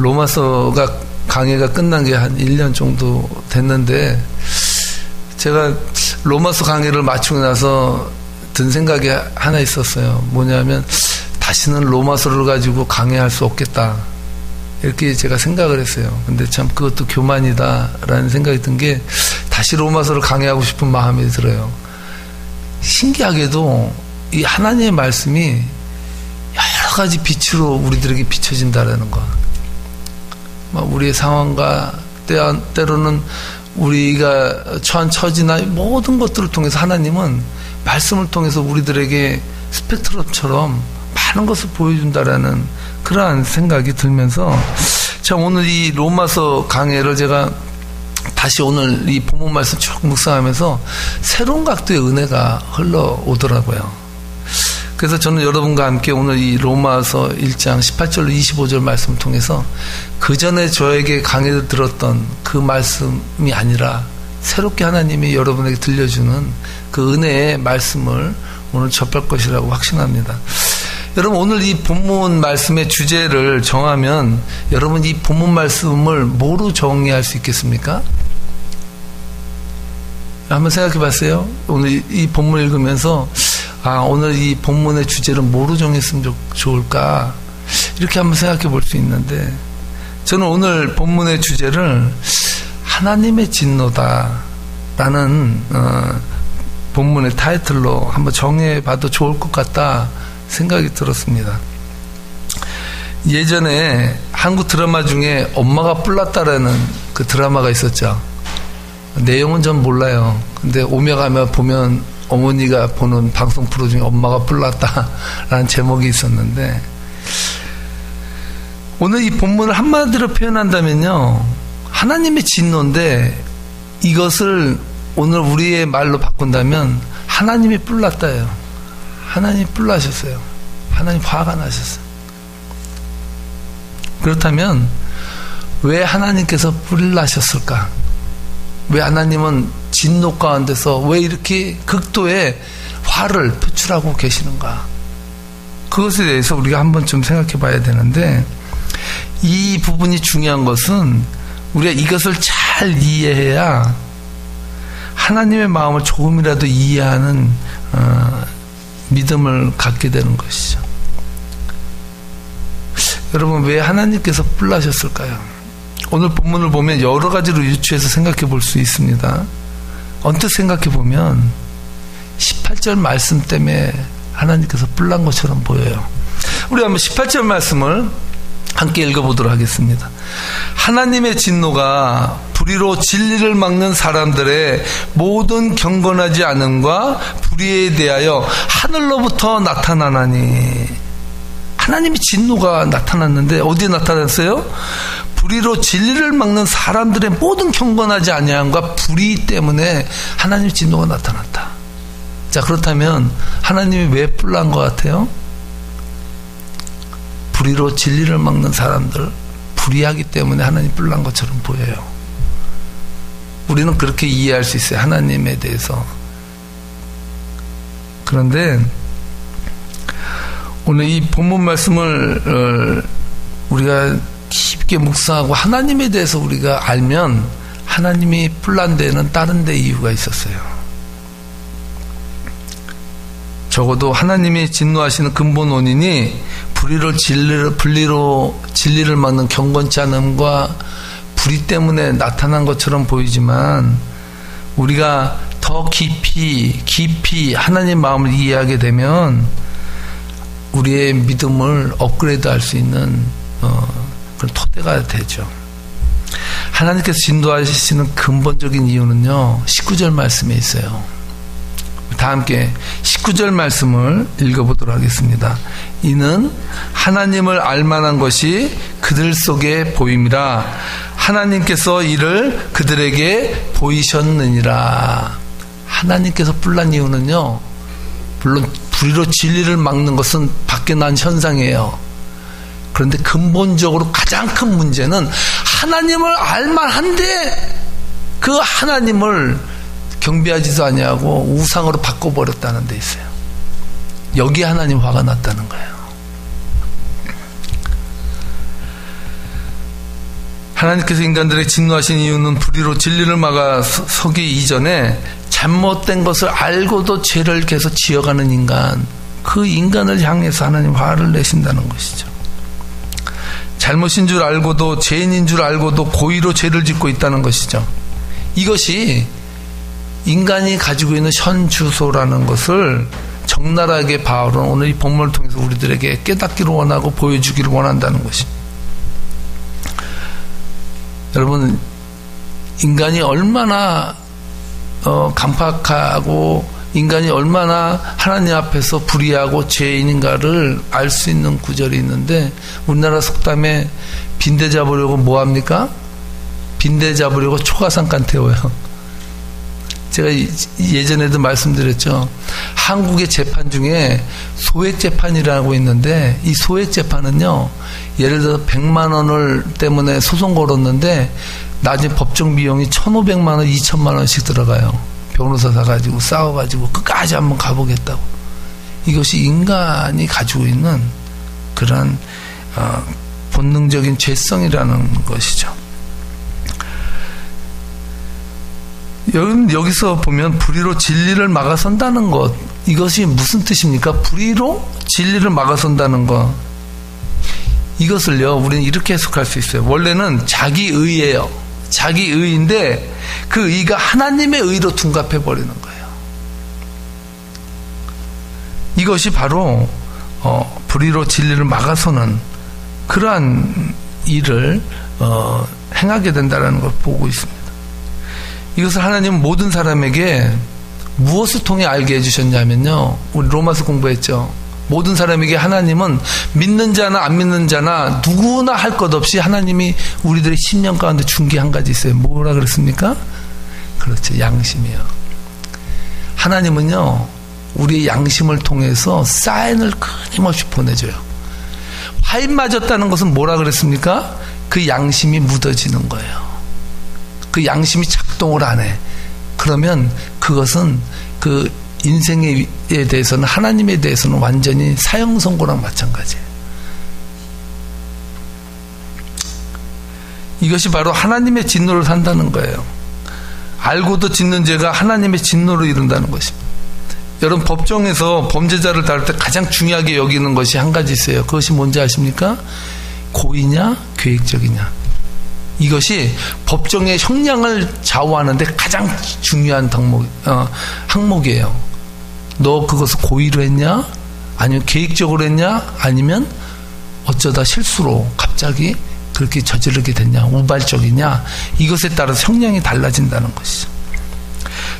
로마서가 강해가 끝난 게 한 1년 정도 됐는데 제가 로마서 강해를 마치고 나서 든 생각이 하나 있었어요. 뭐냐면 다시는 로마서를 가지고 강해할 수 없겠다. 이렇게 제가 생각을 했어요. 근데 참 그것도 교만이다라는 생각이 든 게 다시 로마서를 강해하고 싶은 마음이 들어요. 신기하게도 이 하나님의 말씀이 여러 가지 빛으로 우리들에게 비춰진다라는 거. 우리의 상황과 때로는 우리가 처한 처지나 모든 것들을 통해서 하나님은 말씀을 통해서 우리들에게 스펙트럼처럼 많은 것을 보여준다라는 그러한 생각이 들면서 참 오늘 이 로마서 강해를 제가 다시 오늘 이 본문 말씀 쭉 묵상하면서 새로운 각도의 은혜가 흘러오더라고요. 그래서 저는 여러분과 함께 오늘 이 로마서 1장 18절로 25절 말씀을 통해서 그 전에 저에게 강해를 들었던 그 말씀이 아니라 새롭게 하나님이 여러분에게 들려주는 그 은혜의 말씀을 오늘 접할 것이라고 확신합니다. 여러분 오늘 이 본문 말씀의 주제를 정하면 여러분 이 본문 말씀을 뭐로 정의할 수 있겠습니까? 한번 생각해 봤어요. 오늘 이 본문 읽으면서 오늘 이 본문의 주제를 뭐로 정했으면 좋을까? 이렇게 한번 생각해 볼 수 있는데 저는 오늘 본문의 주제를 하나님의 진노다 라는 본문의 타이틀로 한번 정해봐도 좋을 것 같다 생각이 들었습니다. 예전에 한국 드라마 중에 엄마가 뿔났다라는 그 드라마가 있었죠. 내용은 전 몰라요. 근데 오며 가며 보면 어머니가 보는 방송 프로 중에 엄마가 뿔났다라는 제목이 있었는데 오늘 이 본문을 한마디로 표현한다면요. 하나님의 진노인데 이것을 오늘 우리의 말로 바꾼다면 하나님이 뿔났다예요. 하나님이 뿔나셨어요. 하나님 화가 나셨어요. 그렇다면 왜 하나님께서 뿔나셨을까? 왜 하나님은 진노 가운데서 왜 이렇게 극도의 화를 표출하고 계시는가? 그것에 대해서 우리가 한번 좀 생각해 봐야 되는데 이 부분이 중요한 것은 우리가 이것을 잘 이해해야 하나님의 마음을 조금이라도 이해하는 믿음을 갖게 되는 것이죠. 여러분 왜 하나님께서 뿔나셨을까요? 오늘 본문을 보면 여러 가지로 유추해서 생각해 볼 수 있습니다. 언뜻 생각해 보면 18절 말씀 때문에 하나님께서 뿔난 것처럼 보여요. 우리 한번 18절 말씀을 함께 읽어보도록 하겠습니다. 하나님의 진노가 불의로 진리를 막는 사람들의 모든 경건하지 않음과 불의에 대하여 하늘로부터 나타나나니. 하나님의 진노가 나타났는데 어디에 나타났어요? 불의로 진리를 막는 사람들의 모든 경건하지 아니함과 불의 때문에 하나님의 진노가 나타났다. 자, 그렇다면 하나님이 왜 뿔난 것 같아요? 불의로 진리를 막는 사람들, 불의하기 때문에 하나님 뿔난 것처럼 보여요. 우리는 그렇게 이해할 수 있어요. 하나님에 대해서. 그런데 오늘 이 본문 말씀을 우리가 깊게 묵상하고 하나님에 대해서 우리가 알면 하나님이 뿔난 데는 다른 데 이유가 있었어요. 적어도 하나님이 진노하시는 근본 원인이 불의로 진리를 막는 경건치 않음과 불의 때문에 나타난 것처럼 보이지만 우리가 더 깊이 하나님 마음을 이해하게 되면 우리의 믿음을 업그레이드할 수 있는 그런 토대가 되죠. 하나님께서 진노하시는 근본적인 이유는요 19절 말씀에 있어요. 다 함께 19절 말씀을 읽어보도록 하겠습니다. 이는 하나님을 알만한 것이 그들 속에 보임이라 하나님께서 이를 그들에게 보이셨느니라. 하나님께서 뿔난 이유는요 물론 불의로 진리를 막는 것은 밖에 난 현상이에요. 그런데 근본적으로 가장 큰 문제는 하나님을 알만한데 그 하나님을 경배하지도 아니하고 우상으로 바꿔버렸다는 데 있어요. 여기에 하나님 화가 났다는 거예요. 하나님께서 인간들에게 진노하신 이유는 불의로 진리를 막아 서기 이전에 잘못된 것을 알고도 죄를 계속 지어가는 인간, 그 인간을 향해서 하나님 화를 내신다는 것이죠. 잘못인 줄 알고도, 죄인인 줄 알고도 고의로 죄를 짓고 있다는 것이죠. 이것이 인간이 가지고 있는 현주소라는 것을 적나라하게 바울은 오늘 이 본문을 통해서 우리들에게 깨닫기를 원하고 보여주기를 원한다는 것입니다. 여러분, 인간이 얼마나 간팍하고 인간이 얼마나 하나님 앞에서 불의하고 죄인인가를 알 수 있는 구절이 있는데, 우리나라 속담에 빈대 잡으려고 뭐 합니까? 빈대 잡으려고 초가삼간 태워요. 제가 예전에도 말씀드렸죠. 한국의 재판 중에 소액재판이라고 있는데, 이 소액재판은요, 예를 들어 100만 원을 때문에 소송 걸었는데 나중에 법정 비용이 1,500만 원, 2,000만 원씩 들어가요. 변호사 사가지고 싸워가지고 끝까지 한번 가보겠다고. 이것이 인간이 가지고 있는 그런 본능적인 죄성이라는 것이죠. 여기서 보면 불의로 진리를 막아선다는 것, 이것이 무슨 뜻입니까? 불의로 진리를 막아선다는 것, 이것을요 우리는 이렇게 해석할 수 있어요. 원래는 자기의예요. 자기의인데 그 의가 하나님의 의로 둔갑해버리는 거예요. 이것이 바로 불의로 진리를 막아서는 그러한 일을 행하게 된다는 걸 보고 있습니다. 이것을 하나님은 모든 사람에게 무엇을 통해 알게 해주셨냐면요, 우리 로마서 공부했죠. 모든 사람에게 하나님은 믿는 자나 안 믿는 자나 누구나 할 것 없이 하나님이 우리들의 심령 가운데 준 게 한 가지 있어요. 뭐라 그랬습니까? 그렇죠, 양심이요. 하나님은요 우리의 양심을 통해서 사인을 끊임없이 보내줘요. 화인 맞았다는 것은 뭐라 그랬습니까? 그 양심이 묻어지는 거예요. 그 양심이 작동을 안 해. 그러면 그것은 그 인생에 대해서는, 하나님에 대해서는 완전히 사형선고랑 마찬가지예요. 이것이 바로 하나님의 진노를 산다는 거예요. 알고도 짓는 죄가 하나님의 진노를 이룬다는 것입니다. 여러분, 법정에서 범죄자를 다룰 때 가장 중요하게 여기는 것이 한 가지 있어요. 그것이 뭔지 아십니까? 고의냐 계획적이냐. 이것이 법정의 형량을 좌우하는데 가장 중요한 항목이에요. 너 그것을 고의로 했냐? 아니면 계획적으로 했냐? 아니면 어쩌다 실수로 갑자기 그렇게 저지르게 됐냐? 우발적이냐? 이것에 따라서 형량이 달라진다는 것이죠.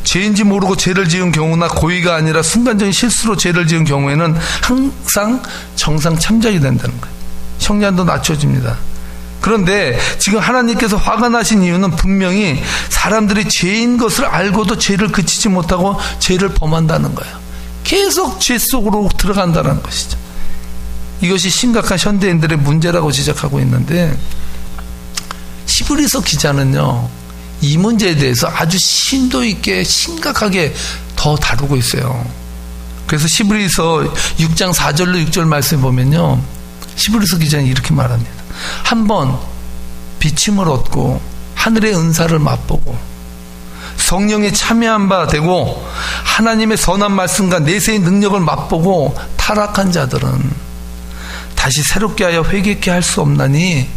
죄인지 모르고 죄를 지은 경우나 고의가 아니라 순간적인 실수로 죄를 지은 경우에는 항상 정상 참작이 된다는 거예요. 형량도 낮춰집니다. 그런데 지금 하나님께서 화가 나신 이유는 분명히 사람들이 죄인 것을 알고도 죄를 그치지 못하고 죄를 범한다는 거예요. 계속 죄 속으로 들어간다는 것이죠. 이것이 심각한 현대인들의 문제라고 지적하고 있는데, 히브리서 기자는요 이 문제에 대해서 아주 심도 있게 심각하게 더 다루고 있어요. 그래서 히브리서 6장 4절로 6절 말씀에 보면요, 히브리서 기자는 이렇게 말합니다. 한번 비침을 얻고 하늘의 은사를 맛보고 성령에 참여한 바 되고 하나님의 선한 말씀과 내세의 능력을 맛보고 타락한 자들은 다시 새롭게 하여 회개케 할 수 없나니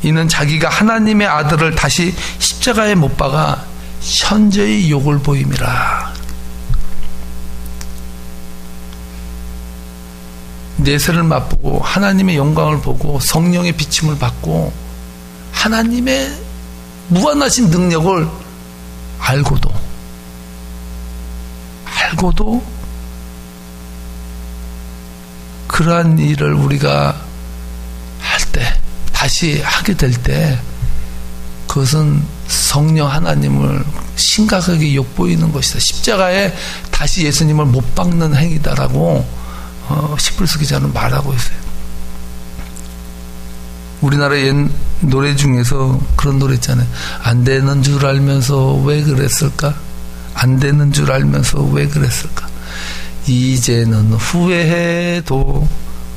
이는 자기가 하나님의 아들을 다시 십자가에 못 박아 현재의 욕을 보임이라. 내세를 맛보고 하나님의 영광을 보고 성령의 비침을 받고 하나님의 무한하신 능력을 알고도 그러한 일을 우리가 할 때, 다시 하게 될 때, 그것은 성령 하나님을 심각하게 욕보이는 것이다. 십자가에 다시 예수님을 못 박는 행위다라고 히브리서 기자는 말하고 있어요. 우리나라 옛 노래 중에서 그런 노래 있잖아요. 안 되는 줄 알면서 왜 그랬을까? 안 되는 줄 알면서 왜 그랬을까? 이제는 후회해도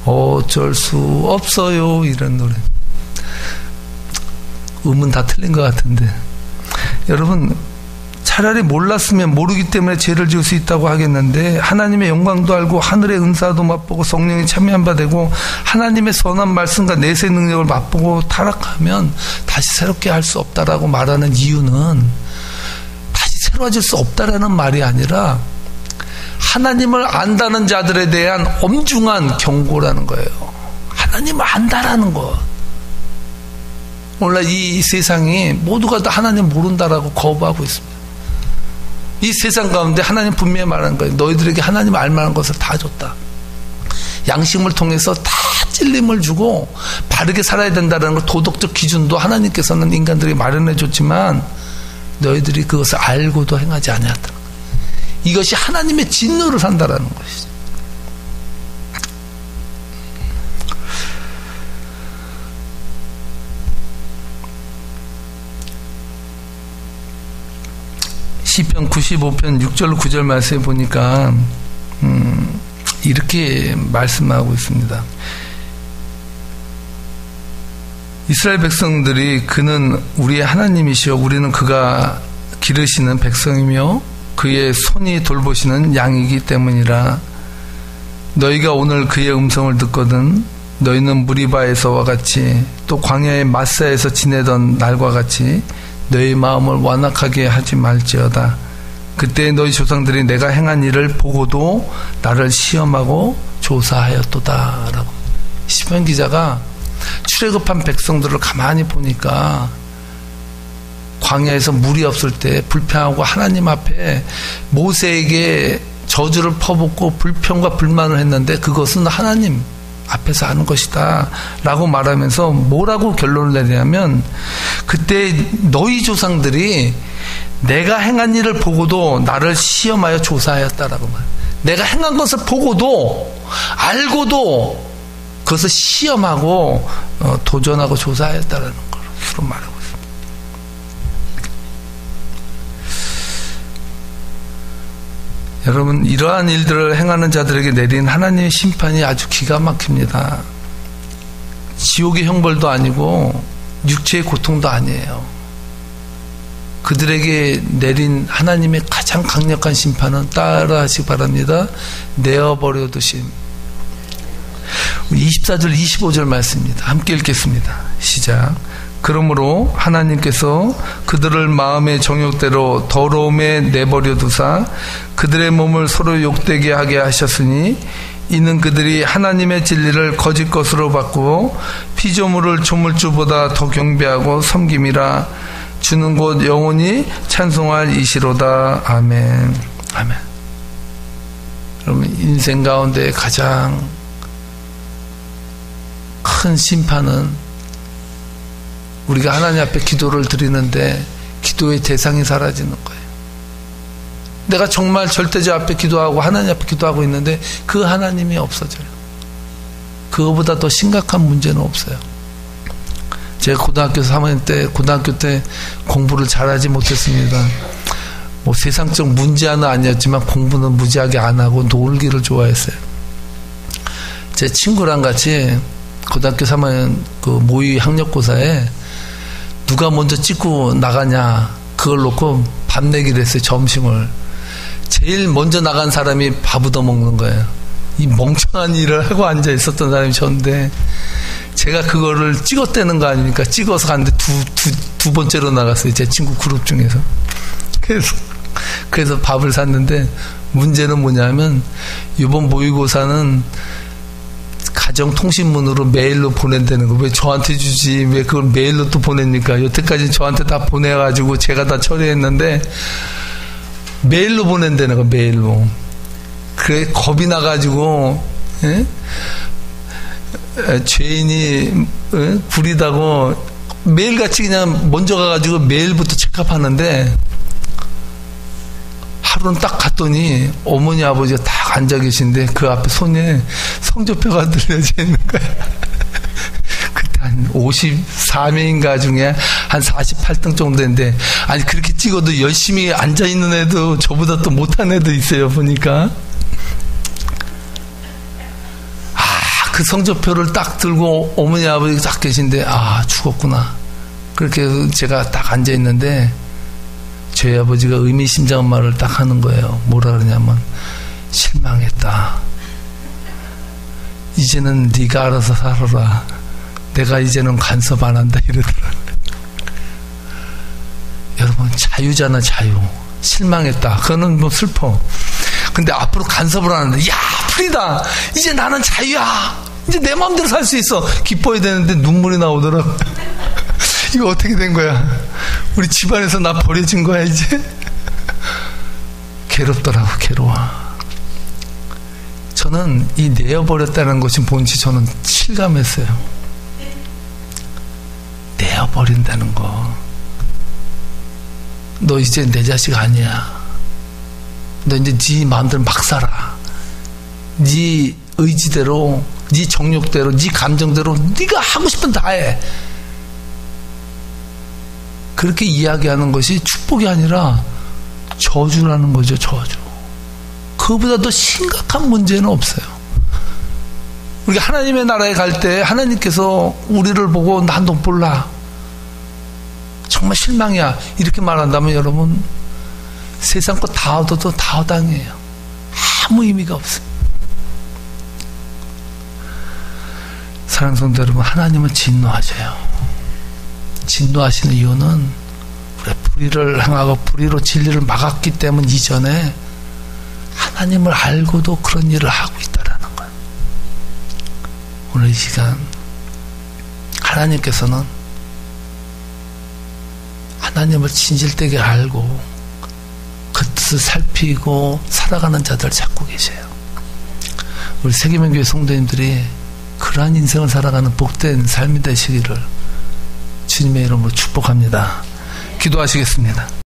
어쩔 수 없어요. 이런 노래. 음은 다 틀린 것 같은데. 여러분, 차라리 몰랐으면 모르기 때문에 죄를 지을 수 있다고 하겠는데, 하나님의 영광도 알고 하늘의 은사도 맛보고 성령이 참여한 바 되고 하나님의 선한 말씀과 내세 능력을 맛보고 타락하면 다시 새롭게 할 수 없다라고 말하는 이유는, 다시 새로워질 수 없다라는 말이 아니라 하나님을 안다는 자들에 대한 엄중한 경고라는 거예요. 하나님을 안다라는 것. 오늘 이 세상이 모두가 다 하나님 모른다라고 거부하고 있습니다. 이 세상 가운데 하나님 분명히 말하는 거예요. 너희들에게 하나님 알만한 것을 다 줬다. 양심을 통해서 다 찔림을 주고 바르게 살아야 된다는 걸, 도덕적 기준도 하나님께서는 인간들에게 마련해 줬지만 너희들이 그것을 알고도 행하지 아니하다. 이것이 하나님의 진노를 산다라는 것이죠. 시편 95편 6절 9절 말씀에 보니까 이렇게 말씀하고 있습니다. 이스라엘 백성들이 그는 우리의 하나님이시여 우리는 그가 기르시는 백성이며 그의 손이 돌보시는 양이기 때문이라. 너희가 오늘 그의 음성을 듣거든 너희는 무리바에서와 같이 또 광야의 마사에서 지내던 날과 같이 너희 마음을 완악하게 하지 말지어다. 그때 너희 조상들이 내가 행한 일을 보고도 나를 시험하고 조사하였도다 라고. 시편 기자가 출애굽한 백성들을 가만히 보니까 광야에서 물이 없을 때 불평하고 하나님 앞에 모세에게 저주를 퍼붓고 불평과 불만을 했는데 그것은 하나님 앞에서 하는 것이다 라고 말하면서 뭐라고 결론을 내냐면, 그때 너희 조상들이 내가 행한 일을 보고도 나를 시험하여 조사하였다라고 말해요. 내가 행한 것을 보고도 알고도 그것을 시험하고 도전하고 조사하였다라는 것으로 말하고 있습니다. 여러분, 이러한 일들을 행하는 자들에게 내린 하나님의 심판이 아주 기가 막힙니다. 지옥의 형벌도 아니고 육체의 고통도 아니에요. 그들에게 내린 하나님의 가장 강력한 심판은 따라하시기 바랍니다. 내어버려 두심. 24절 25절 말씀입니다. 함께 읽겠습니다. 시작. 그러므로 하나님께서 그들을 마음의 정욕대로 더러움에 내버려 두사 그들의 몸을 서로 욕되게 하게 하셨으니 이는 그들이 하나님의 진리를 거짓 것으로 바꾸어 피조물을 조물주보다 더 경배하고 섬김이라. 주는 곧 영원히 찬송할 이시로다. 아멘. 아멘. 여러분, 인생 가운데 가장 큰 심판은 우리가 하나님 앞에 기도를 드리는데 기도의 대상이 사라지는 거예요. 내가 정말 절대자 앞에 기도하고 하나님 앞에 기도하고 있는데 그 하나님이 없어져요. 그거보다 더 심각한 문제는 없어요. 제가 고등학교 3학년 때, 고등학교 때 공부를 잘하지 못했습니다. 뭐 세상적 문제는 아니었지만 공부는 무지하게 안 하고 놀기를 좋아했어요. 제 친구랑 같이 고등학교 3학년 그 모의 학력고사에 누가 먼저 찍고 나가냐 그걸 놓고 밥 내기를 했어요. 점심을. 제일 먼저 나간 사람이 밥 얻어먹는 거예요. 이 멍청한 일을 하고 앉아 있었던 사람이 저인데 제가 그거를 찍었다는 거 아닙니까? 찍어서 갔는데 두 번째로 나갔어요. 제 친구 그룹 중에서. 그래서 밥을 샀는데 문제는 뭐냐면 이번 모의고사는 가정통신문으로 메일로 보낸다는 거. 왜 저한테 주지? 왜 그걸 메일로 또 보냅니까? 여태까지 저한테 다 보내가지고 제가 다 처리했는데 메일로 보낸다는 거. 메일로. 그래 겁이 나가지고 죄인이 구리다고 매일같이 그냥 먼저 가가지고 메일부터 체크하는데 하루는 딱 갔더니 어머니 아버지가 딱 앉아 계신데 그 앞에 손에 성적표가 들려져 있는 거야. 그때 한 54명인가 중에 한 48등 정도인데, 아니 그렇게 찍어도 열심히 앉아 있는 애도 저보다 또 못한 애도 있어요. 보니까 그 성적표를 딱 들고 어머니 아버지가 딱 계신데 죽었구나. 그렇게 제가 딱 앉아 있는데 저희 아버지가 의미심장한 말을 딱 하는 거예요. 뭐라 그러냐면 실망했다. 이제는 네가 알아서 살아라. 내가 이제는 간섭 안 한다 이러더라고요. 여러분 자유잖아 자유. 실망했다. 그거는 뭐 슬퍼. 근데 앞으로 간섭을 하는데 야 프리다. 이제 나는 자유야. 이제 내 마음대로 살 수 있어. 기뻐야 되는데 눈물이 나오더라고. 이거 어떻게 된 거야? 우리 집안에서 나 버려진 거야 이제? 괴롭더라고 괴로워. 저는 이 내어버렸다는 것이 뭔지 저는 실감했어요. 내어버린다는 거. 너 이제 내 자식 아니야. 너 이제 네 마음대로 막 살아. 네 의지대로, 네 정욕대로, 네 감정대로 네가 하고 싶은 다 해. 그렇게 이야기하는 것이 축복이 아니라 저주라는 거죠. 저주. 그보다 더 심각한 문제는 없어요. 우리가 하나님의 나라에 갈 때 하나님께서 우리를 보고 난 너 몰라. 정말 실망이야. 이렇게 말한다면 여러분 세상 거 다 얻어도 다 허당이에요. 아무 의미가 없어요. 사랑하는 성도 여러분, 하나님은 진노하셔요. 진노하시는 이유는 우리가 불의를 행하고 불의로 진리를 막았기 때문 이전에 하나님을 알고도 그런 일을 하고 있다라는 거예요. 오늘 이 시간 하나님께서는 하나님을 진실되게 알고 그 뜻을 살피고 살아가는 자들 찾고 계세요. 우리 세계명교회 성도님들이 그러한 인생을 살아가는 복된 삶이 되시기를 주님의 이름으로 축복합니다. 기도하시겠습니다.